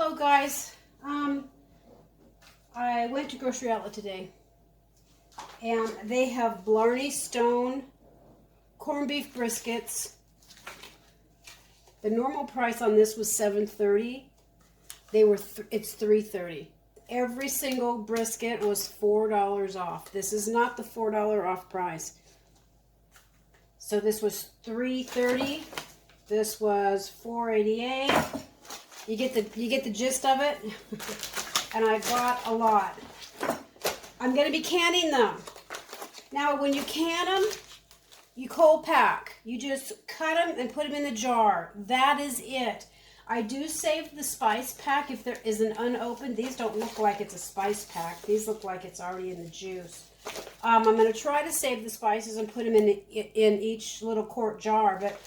Hello guys. I went to Grocery Outlet today and they have Blarney Stone corned beef briskets. The normal price on this was $7.30. It's $3.30. Every single brisket was $4 off. This is not the $4 off price. So this was $3.30. This was $4.88. You get the gist of it. And I bought a lot. I'm going to be canning them. Now, when you can them, you cold pack. You just cut them and put them in the jar. That is it. I do save the spice pack if there is an unopened. These don't look like it's a spice pack. These look like it's already in the juice. I'm going to try to save the spices and put them in each little quart jar, but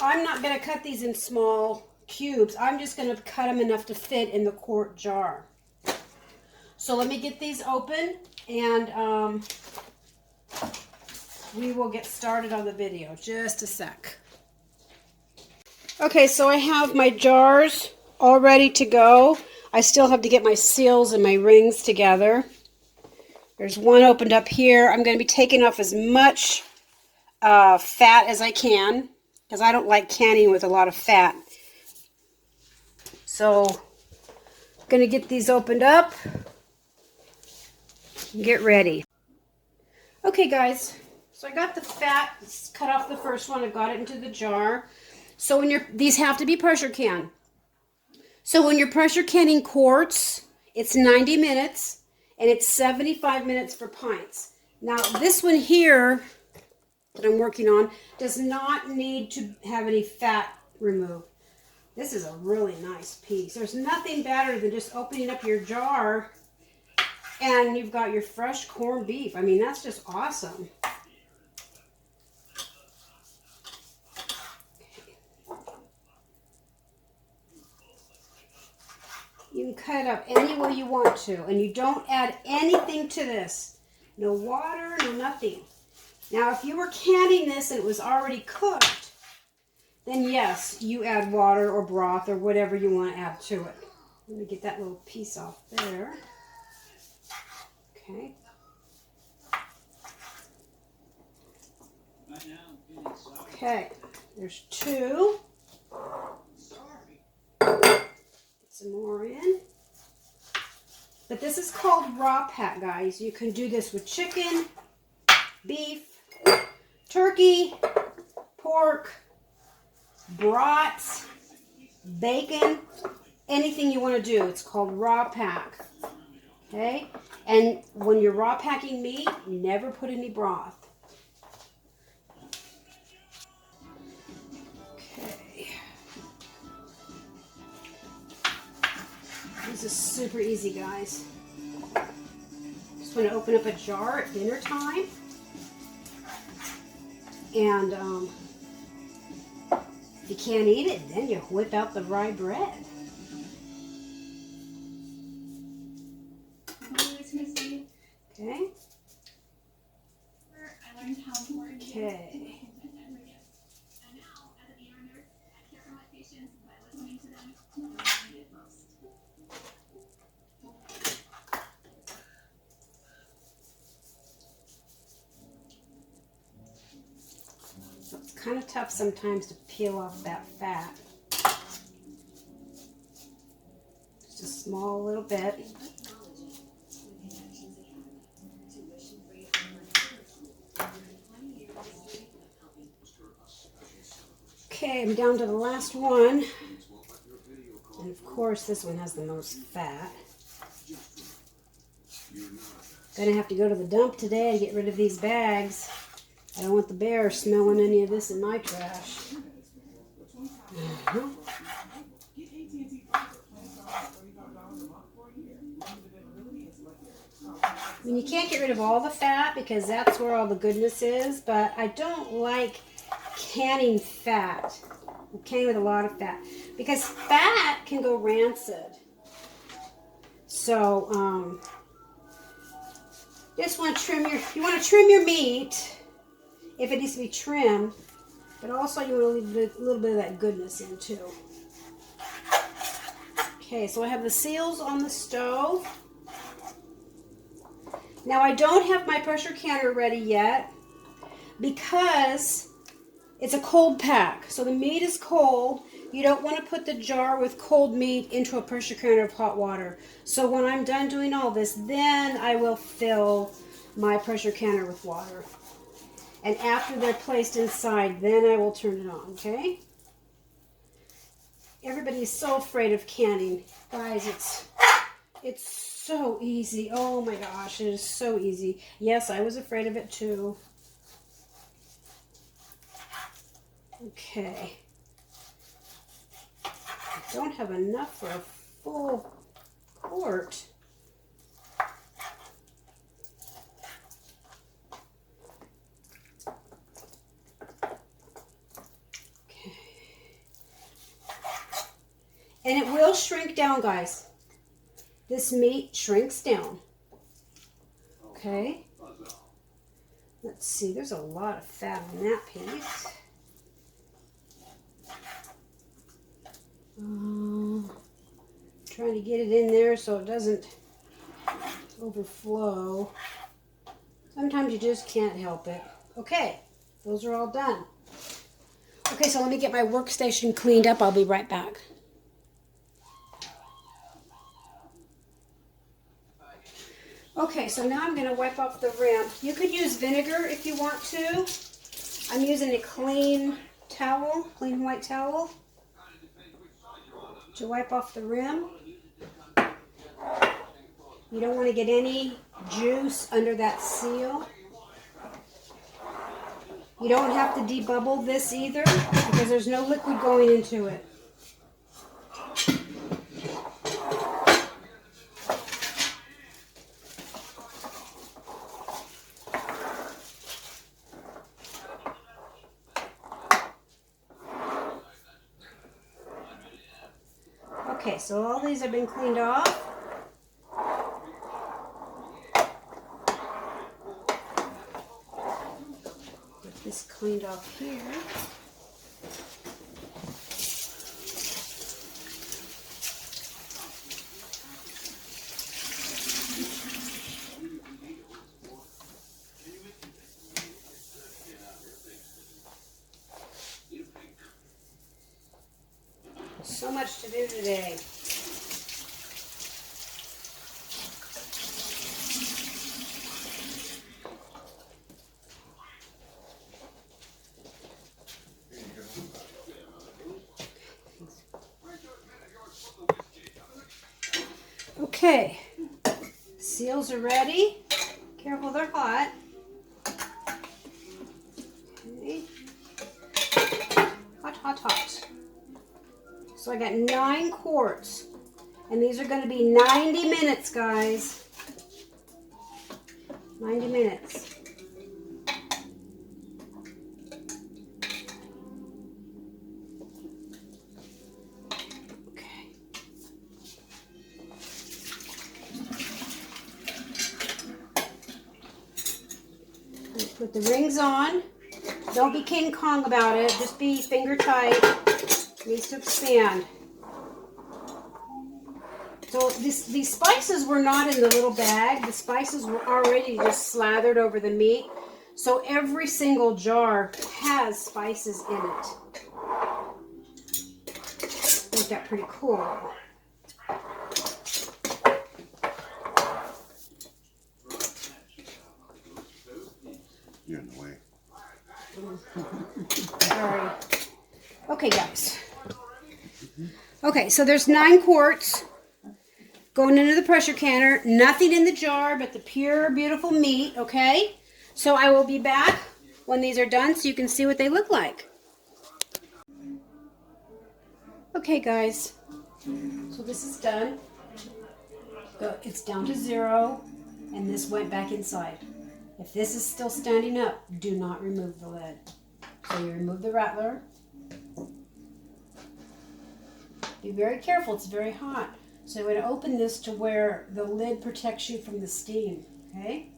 I'm not going to cut these in small cubes. I'm just going to cut them enough to fit in the quart jar. So let me get these open and we will get started on the video. Just a sec. Okay, so I have my jars all ready to go. I still have to get my seals and my rings together. There's one opened up here. I'm going to be taking off as much fat as I can because I don't like canning with a lot of fat. So I'm going to get these opened up and get ready. Okay guys, so I got the fat, cut off the first one, I got it into the jar. So these have to be pressure can. So when you're pressure canning quarts, it's 90 minutes and it's 75 minutes for pints. Now this one here that I'm working on does not need to have any fat removed. This is a really nice piece. There's nothing better than just opening up your jar and you've got your fresh corned beef. I mean, that's just awesome. You can cut it up any way you want to, and you don't add anything to this. No water, no nothing. Now, if you were canning this and it was already cooked, then yes, you add water or broth or whatever you want to add to it. Let me get that little piece off there. Okay. Okay, there's two. Get some more in. But this is called raw pack, guys. You can do this with chicken, beef, turkey, pork, brats, bacon, anything you want to do. It's called raw pack. Okay? And when you're raw packing meat, never put any broth. Okay. This is super easy, guys. Just want to open up a jar at dinner time. And if you can't eat it, then you whip out the rye bread. Okay. Okay. So it's kind of tough sometimes to peel off that fat. Just a small little bit. Okay, I'm down to the last one. And of course, this one has the most fat. Gonna have to go to the dump today and get rid of these bags. I don't want the bear smelling any of this in my trash. I mean, you can't get rid of all the fat because that's where all the goodness is, but I don't like canning fat. I'm canning with a lot of fat because fat can go rancid. So, just want to trim you want to trim your meat if it needs to be trimmed, but also you want to leave a little bit of that goodness in too. Okay, so I have the seals on the stove. Now I don't have my pressure canner ready yet because it's a cold pack. So the meat is cold. You don't want to put the jar with cold meat into a pressure canner of hot water. So when I'm done doing all this, then I will fill my pressure canner with water. And after they're placed inside, then I will turn it on, okay? Everybody's so afraid of canning. Guys, it's so easy. Oh my gosh, it is so easy. Yes, I was afraid of it too. Okay. I don't have enough for a full quart. Okay. And it will shrink down, guys. This meat shrinks down. Okay. Let's see, there's a lot of fat on that piece. Trying to get it in there so it doesn't overflow. Sometimes you just can't help it. Okay, those are all done. Okay, so let me get my workstation cleaned up. I'll be right back. Okay, so now I'm going to wipe off the rim. You could use vinegar if you want to. I'm using a clean towel, clean white towel, to wipe off the rim. You don't want to get any juice under that seal. You don't have to debubble this either because there's no liquid going into it. Okay, so all these have been cleaned off. Get this cleaned off here. So much to do today. Okay, seals are ready. Careful, they're hot. Okay. Hot, hot, hot. So I got 9 quarts, and these are going to be 90 minutes, guys. 90 minutes. Put the rings on. Don't be King Kong about it. Just be finger tight. It needs to expand. So these spices were not in the little bag. The spices were already just slathered over the meat. So every single jar has spices in it. Make that pretty cool. You're in the way. Sorry. Okay, guys. Okay, so there's 9 quarts going into the pressure canner. Nothing in the jar but the pure, beautiful meat, okay? So I will be back when these are done so you can see what they look like. Okay, guys. So this is done. It's down to 0, and this went back inside. If this is still standing up, do not remove the lid. So you remove the rattler. Be very careful, it's very hot. So I'm going to open this to where the lid protects you from the steam, okay?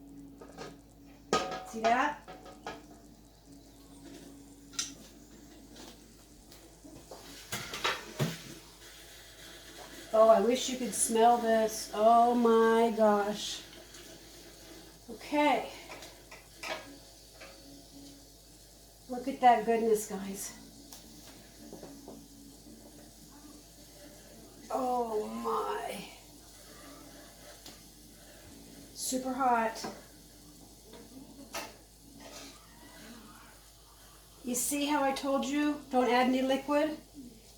See that? Oh, I wish you could smell this. Oh my gosh. Okay. Look at that goodness, guys. Oh my. Super hot. You see how I told you don't add any liquid?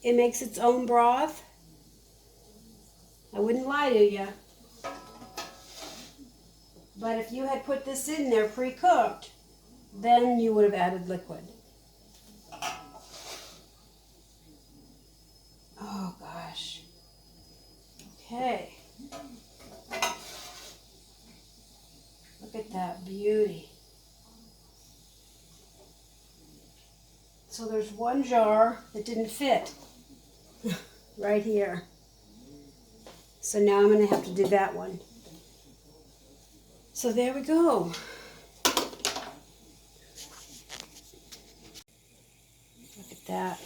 It makes its own broth. I wouldn't lie to you. But if you had put this in there pre-cooked, then you would have added liquid. Oh gosh. Okay. Look at that beauty. So there's one jar that didn't fit right here. So now I'm going to have to do that one. So there we go. Look at that.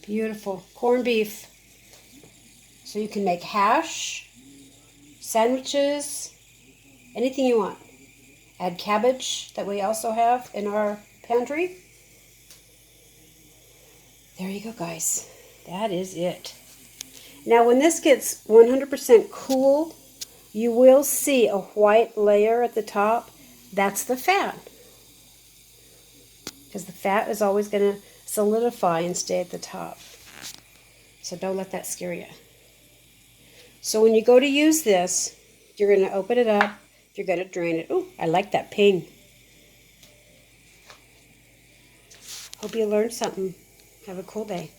Beautiful. Corned beef. So you can make hash, sandwiches, anything you want. Add cabbage that we also have in our pantry. There you go, guys. That is it. Now, when this gets 100% cool, you will see a white layer at the top. That's the fat. Because the fat is always going to solidify and stay at the top. So don't let that scare you. So when you go to use this, you're going to open it up. You're going to drain it. Oh, I like that ping. Hope you learned something. Have a cool day.